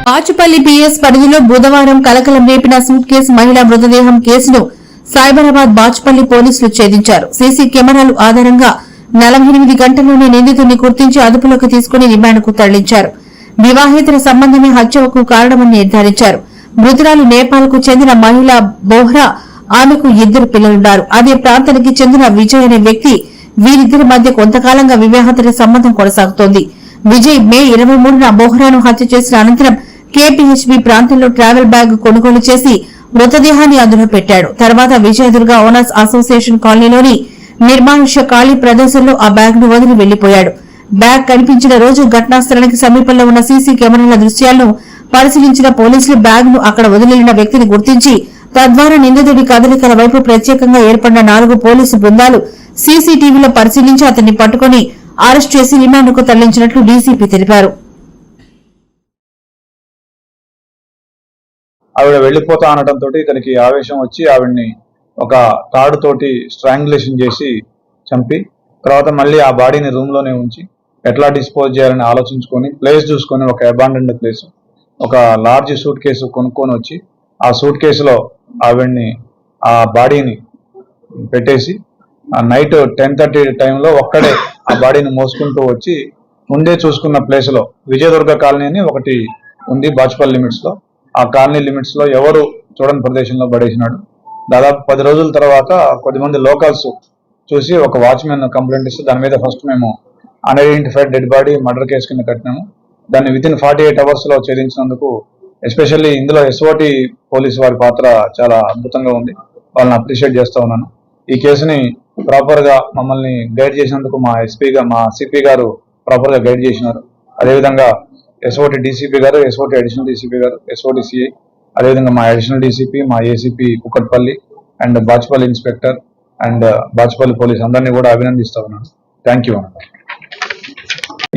Bachupally PS పరిధిలో బుధవారం కలకలం రేపిన సూట్ కేసు మహిళా మృతదేహం కేసును సైబరాబాద్ బాచుపల్లి పోలీసులు ఛేదించారు. సీసీ కెమెరాలు ఆధారంగా 48 గంటల్లోనే నిందితుడిని గుర్తించి అదుపులోకి తీసుకుని రిమాండ్కు తరలించారు. వివాహేతర సంబంధమే హత్యకు కారణమని నిర్ధారించారు. మృతురాలు నేపాల్కు చెందిన మహిళా బోహ్రా. ఆమెకు 2 పిల్లలున్నారు. అదే ప్రాంతానికి చెందిన విజయ్ అనే వ్యక్తి. వీరిద్దరి మధ్య కొంతకాలంగా వివాహేతర సంబంధం కొనసాగుతోంది. విజయ్ మే 23న బోహ్రాను హత్య చేసిన అనంతరం కేపీహెచ్బీ ప్రాంతంలో ట్రావెల్ బ్యాగ్ కొనుగోలు చేసి మృతదేహాన్ని అందులో పెట్టాడు. తర్వాత విజయదుర్గ ఓనర్స్ అసోసియేషన్ కాలనీలోని నిర్మానుష్య ఖాళీ ప్రదేశంలో ఆ బ్యాగ్ ను వదిలి వెళ్లిపోయాడు. బ్యాగ్ కనిపించిన రోజు ఘటనా స్థలానికి సమీపంలో ఉన్న సీసీ కెమెరాల దృశ్యాలను పరిశీలించిన పోలీసులు బ్యాగ్ ను అక్కడ వదిలిన వ్యక్తిని గుర్తించి తద్వారా నిందితుడి కదలికల వైపు ప్రత్యేకంగా ఏర్పడిన 4 పోలీసు బృందాలు సీసీటీవీలో పరిశీలించి అతన్ని పట్టుకుని అరెస్ట్ చేసి రిమాండ్కు తరలించినట్లు డీసీపీ తెలిపారు. ఆవిడ వెళ్లిపోతా అనడంతో ఇతనికి ఆవేశం వచ్చి ఆవిడ్ని ఒక తాడుతోటి స్ట్రాంగులేషన్ చేసి చంపి తర్వాత మళ్ళీ ఆ బాడీని రూమ్ లోనే ఉంచి ఎట్లా డిస్పోజ్ చేయాలని ఆలోచించుకొని ప్లేస్ చూసుకొని ఒక అబాండెండ్ ప్లేస్ ఒక లార్జ్ సూట్ కేసు కొనుక్కొని వచ్చి ఆ సూట్ కేసులో ఆవిడ్ని ఆ బాడీని పెట్టేసి నైట్ 10:30 టైంలో ఒక్కడే ఆ బాడీని మోసుకుంటూ వచ్చి ముందే చూసుకున్న ప్లేస్ లో విజయదుర్గ కాలనీ అని ఒకటి ఉంది బాచుపల్లి లిమిట్స్ లో. ఆ కాలనీ లిమిట్స్ లో ఎవరు చూడని ప్రదేశంలో పడేసినాడు. దాదాపు 10 రోజుల తర్వాత కొద్దిమంది లోకల్స్ చూసి ఒక వాచ్మెన్ కంప్లైంట్ ఇస్తే దాని మీద ఫస్ట్ మేము unidentified dead body murder case కింద కట్టినాము. దాన్ని వితిన్ 48 అవర్స్ లో ఛేదించినందుకు ఎస్పెషల్లీ ఇందులో ఎస్ఓటి పోలీసు వారి పాత్ర చాలా అద్భుతంగా ఉంది. వాళ్ళని అప్రిషియేట్ చేస్తా ఉన్నాను. ఈ కేసుని ప్రాపర్ గా మమ్మల్ని గైడ్ చేసినందుకు మా సిపి గారు ప్రాపర్ గా గైడ్ చేసినారు. అదేవిధంగా ఎస్ఓటి డీసీపీ గారు, ఎస్ఓటి అడిషనల్ డీసీపీ గారు, ఎస్ఓటి సిఐ, అదేవిధంగా మా అడిషనల్ డీసీపీ, మా ACP Kukatpally and Bachupally inspector and Bachupally police అందరినీ కూడా అభినందిస్తా ఉన్నాను. Thank you.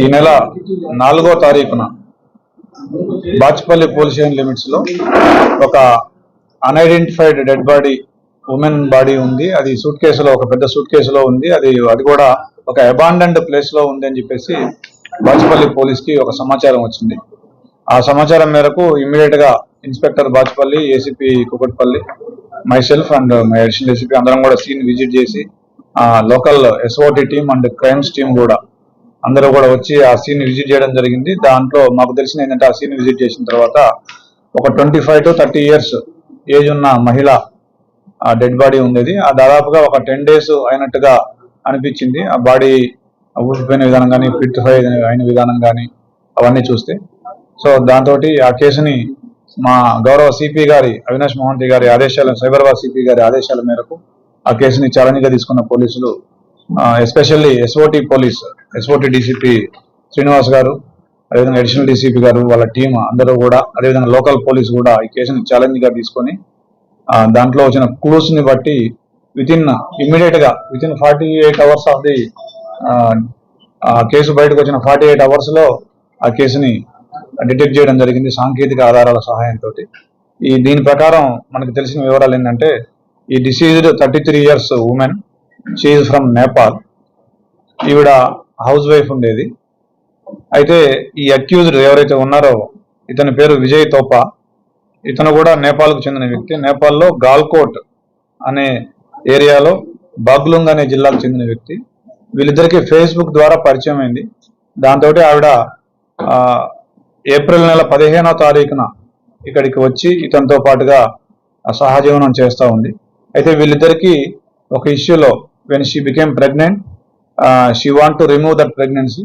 ఈ నెల 4వ తారీఖున బాచుపల్లి పోలీస్ స్టేషన్ లిమిట్స్ లో ఒక unidentified dead body women body ఉంది. అది సూట్ కేసులో ఒక పెద్ద సూట్ కేసులో ఉంది. అది కూడా ఒక అబాండెండ్ ప్లేస్ లో ఉంది అని చెప్పేసి బాచుపల్లి పోలీస్ కి ఒక సమాచారం వచ్చింది. ఆ సమాచారం మేరకు ఇమ్మీడియట్ గా inspector Bachupally, ACP Kukatpally, myself and my additional ACP అందరం కూడా సీన్ విజిట్ చేసి local SOT team and crimes team కూడా అందరూ కూడా వచ్చి ఆ సీన్ విజిట్ చేయడం జరిగింది. దాంట్లో మాకు తెలిసిన ఏంటంటే ఆ సీన్ విజిట్ చేసిన తర్వాత ఒక 25 to 30 years ఏజ్ ఉన్న మహిళ డెడ్ బాడీ ఉండేది. ఆ దాదాపుగా ఒక 10 days అయినట్టుగా అనిపించింది. ఆ బాడీ ఊసిపోయిన విధానం కానీ, ఫిట్ఫై అయిన విధానం కానీ అవన్నీ చూస్తే. సో దాంతో ఆ కేసుని మా గౌరవ సిపి గారి అవినాష్ మోహంతి గారి ఆదేశాల, సైబరాబాద్ సిపి గారి ఆదేశాల మేరకు ఆ కేసుని ఛాలెంజ్ గా తీసుకున్న పోలీసులు, ఎస్పెషల్లీ ఎస్ఓటి డీసీపీ శ్రీనివాస్ గారు, అదేవిధంగా అడిషనల్ డీసీపీ గారు, వాళ్ళ టీం అందరూ కూడా, అదేవిధంగా లోకల్ పోలీసు కూడా ఈ కేసుని ఛాలెంజ్ గా తీసుకొని దాంట్లో వచ్చిన క్లూస్ ని బట్టి ఇమ్మీడియట్ గా within 48 hours of the case బయటకు వచ్చిన 48 hours లో ఆ కేసుని డిటెక్ట్ చేయడం జరిగింది సాంకేతిక ఆధారాల సహాయంతో. దీని ప్రకారం మనకు తెలిసిన వివరాలు ఏంటంటే, ఈ deceased 33 years women, she is from Nepal. ఈవిడ హౌస్ వైఫ్ ఉండేది. అయితే ఈ అక్యూజ్డ్ ఎవరైతే ఉన్నారో ఇతని పేరు విజయ్ తోపా. ఇతను కూడా నేపాల్కు చెందిన వ్యక్తి. నేపాల్లో గాల్కోట్ అనే ఏరియాలో బాగ్లుంగ్ అనే జిల్లాకు చెందిన వ్యక్తి. వీళ్ళిద్దరికి ఫేస్బుక్ ద్వారా పరిచయం అయింది. దాంతో ఆవిడ ఏప్రిల్ నెల 15వ తారీఖున ఇక్కడికి వచ్చి ఇతనితో పాటుగా సహజీవనం చేస్తూ ఉంది. అయితే వీళ్ళిద్దరికి ఒక ఇష్యూలో when she became pregnant, she want to remove that pregnancy.